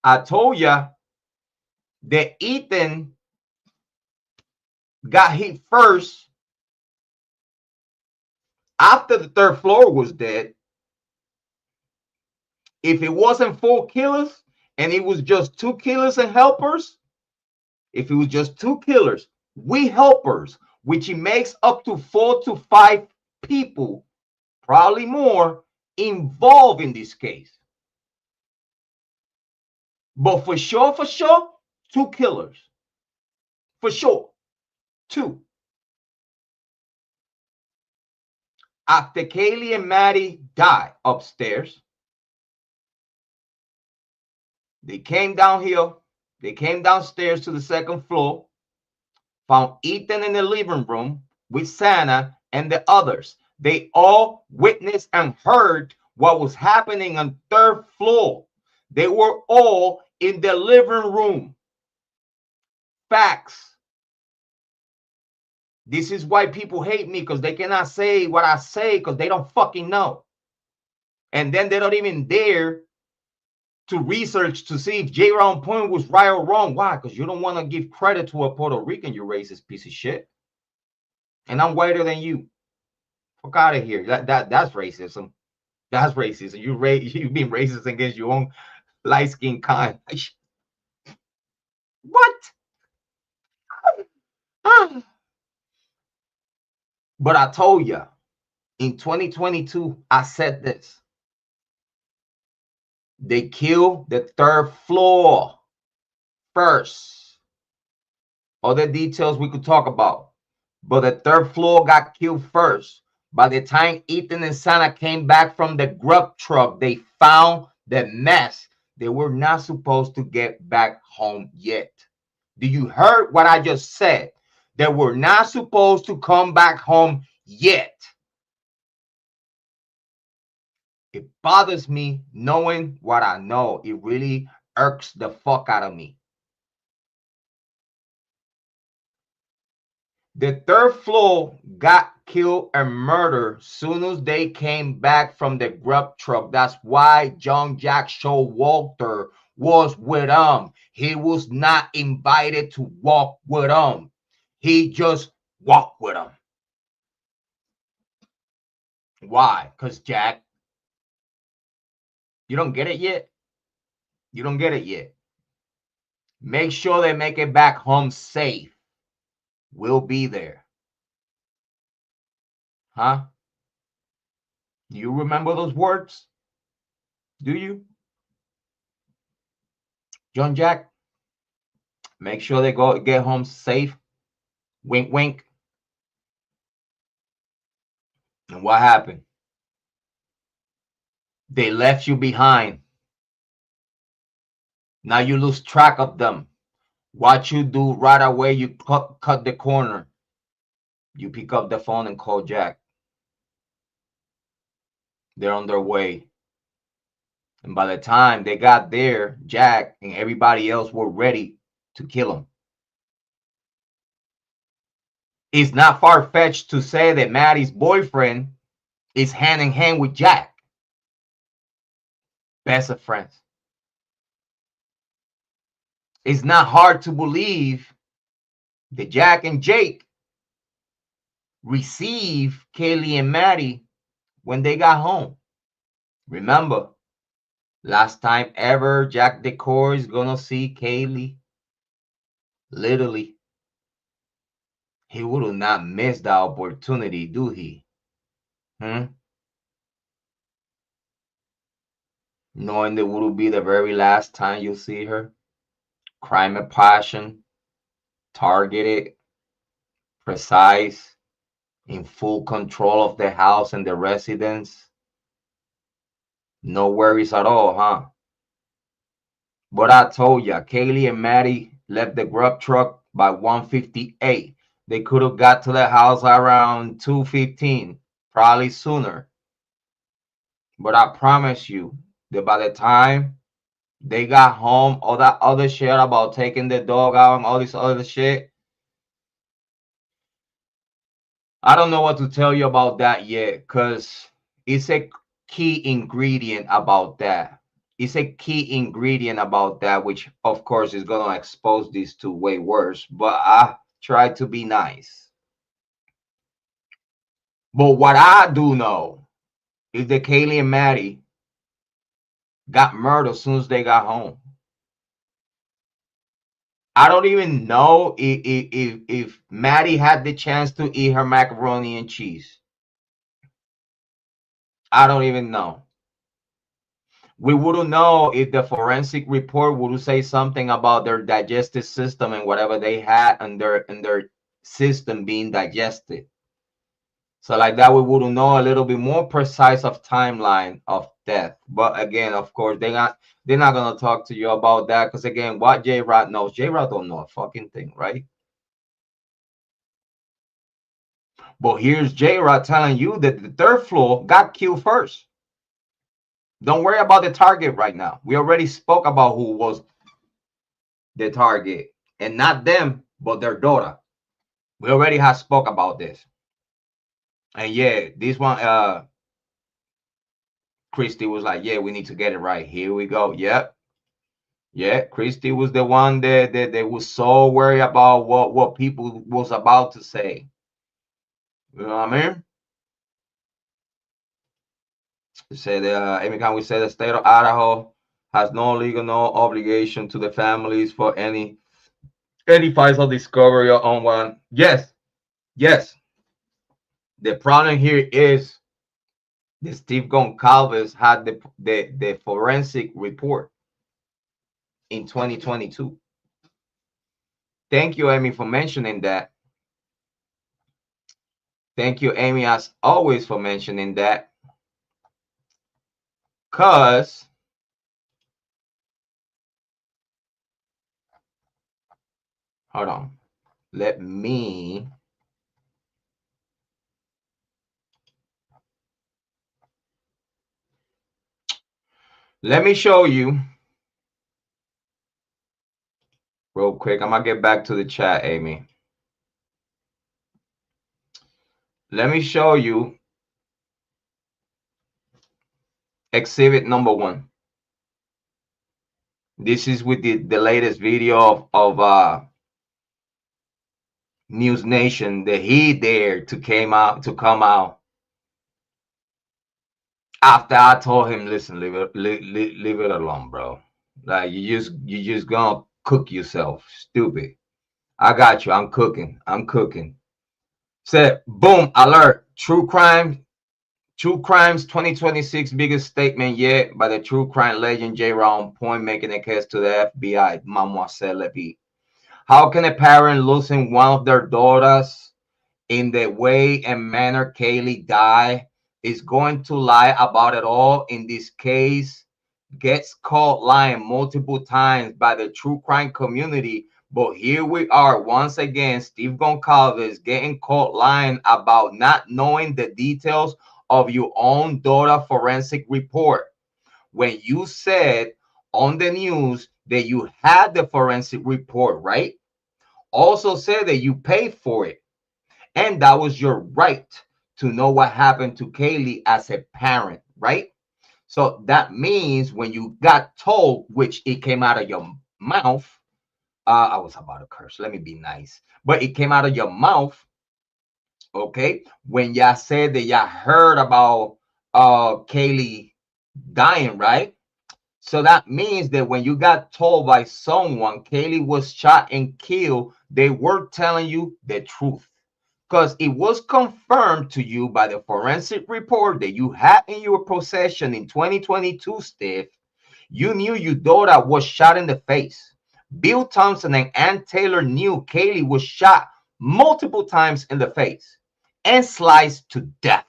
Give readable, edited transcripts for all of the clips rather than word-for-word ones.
I told ya that Ethan got hit first after the third floor was dead. If it wasn't 4 killers and it was just 2 killers and helpers, if it was just 2 killers, we helpers, which it makes up to 4 to 5 people, probably more, involved in this case. But for sure, 2 killers. For sure, 2. After Kiely and Maddie died upstairs, they came down here. They came downstairs to the second floor, found Ethan in the living room with Santa and the others. They all witnessed and heard what was happening on third floor. They were all in the living room. Facts. This is why people hate me, because they cannot say what I say because they don't fucking know. And then they don't even dare to research to see if Jrod on point was right or wrong. Why? Because you don't want to give credit to a Puerto Rican, you racist piece of shit. And I'm whiter than you. Fuck out of here. That's racism. That's racism. You've been racist against your own light-skinned kind. What? But I told you, in 2022, I said this. They killed the third floor first. Other details we could talk about. But the third floor got killed first. By the time Ethan and Santa came back from the grub truck, they found the mess. They were not supposed to get back home yet. Do you hear what I just said? They were not supposed to come back home yet. It bothers me knowing what I know. It really irks the fuck out of me. The third floor got killed and murdered soon as they came back from the grub truck. That's why John Jack Showalter was with them. He was not invited to walk with them. He just walked with them. Why? Because Jack, you don't get it yet? You don't get it yet. Make sure they make it back home safe. We'll be there. Huh? Do you remember those words? Do you? John Jack, make sure they get home safe. Wink, wink. And what happened? They left you behind. Now you lose track of them. What you do right away, you cut the corner. You pick up the phone and call Jack. They're on their way. And by the time they got there, Jack and everybody else were ready to kill him. It's not far-fetched to say that Maddie's boyfriend is hand in hand with Jack. Best of friends. It's not hard to believe that Jack and Jake received Kiely and Maddie when they got home. Remember, last time ever Jack Decor is gonna see Kiely. Literally. He would have not missed the opportunity, do he? Knowing that would be the very last time you see her. Crime and passion. Targeted. Precise. In full control of the house and the residence. No worries at all, huh? But I told ya, Kiely and Maddie left the grub truck by 1:58. They could have got to the house around 2:15, probably sooner. But I promise you that by the time they got home, all that other shit about taking the dog out and all this other shit, I don't know what to tell you about that yet, because it's a key ingredient about that. it's a key ingredient about that, which of course is gonna expose this to way worse. But I try to be nice. But what I do know is that Kiely and Maddie got murdered as soon as they got home. I don't even know if Maddie had the chance to eat her macaroni and cheese. I don't even know. We wouldn't know if the forensic report would say something about their digestive system and whatever they had in their system being digested. So like that, we wouldn't know a little bit more precise of timeline of death. But again, of course, they're not gonna talk to you about that because again, what Jrod knows, Jrod don't know a fucking thing, right? But here's Jrod telling you that the third floor got killed first. Don't worry about the target right now. We already spoke about who was the target, and not them, but their daughter. We already have spoke about this. And yeah, this one, Christy was like, yeah, we need to get it right. Here we go. Yep. Yeah, Christy was the one that was so worried about what people was about to say. You know what I mean? It said, every time we say the state of Idaho has no legal no obligation to the families for any files of discovery on one. Yes, yes. The problem here is the Steve Goncalves had the forensic report in 2022. Thank you, Amy, for mentioning that. Thank you, Amy, as always, for mentioning that. Because hold on. Let me show you real quick. I'm gonna get back to the chat, Amy. Let me show you exhibit number 1. This is with the latest video of News Nation that he dared to come out after I told him, listen, leave it alone, bro. Like you just gonna cook yourself, stupid. I got you. I'm cooking. Said, boom, alert. True Crime's 2026 biggest statement yet by the true crime legend Jrod Point, making a case to the FBI. Mademoiselle Levy. How can a parent losing one of their daughters in the way and manner Kiely died is going to lie about it all? In this case, gets caught lying multiple times by the true crime community. But here we are once again, Steve Goncalves getting caught lying about not knowing the details of your own daughter forensic report. When you said on the news that you had the forensic report, right? Also said that you paid for it. And that was your right to know what happened to Kiely as a parent, right? So that means when you got told, which it came out of your mouth, I was about to curse. Let me be nice. But it came out of your mouth, okay? When y'all said that y'all heard about Kiely dying, right? So that means that when you got told by someone Kiely was shot and killed, they were telling you the truth. Because it was confirmed to you by the forensic report that you had in your possession in 2022, Steve. You knew your daughter was shot in the face. Bill Thompson and Ann Taylor knew Kiely was shot multiple times in the face and sliced to death.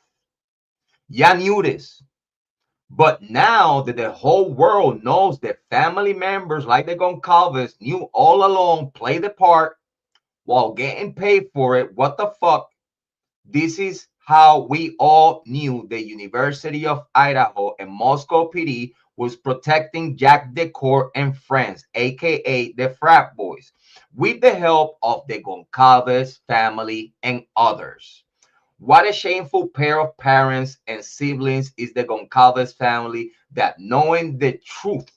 Y'all knew this. But now that the whole world knows that family members like the Goncalves knew all along, played the part while getting paid for it, what the fuck? This is how we all knew the University of Idaho and Moscow PD was protecting Jack Decor and friends, aka the frat boys, with the help of the Goncalves family and others. What a shameful pair of parents and siblings is the Goncalves family that, knowing the truth,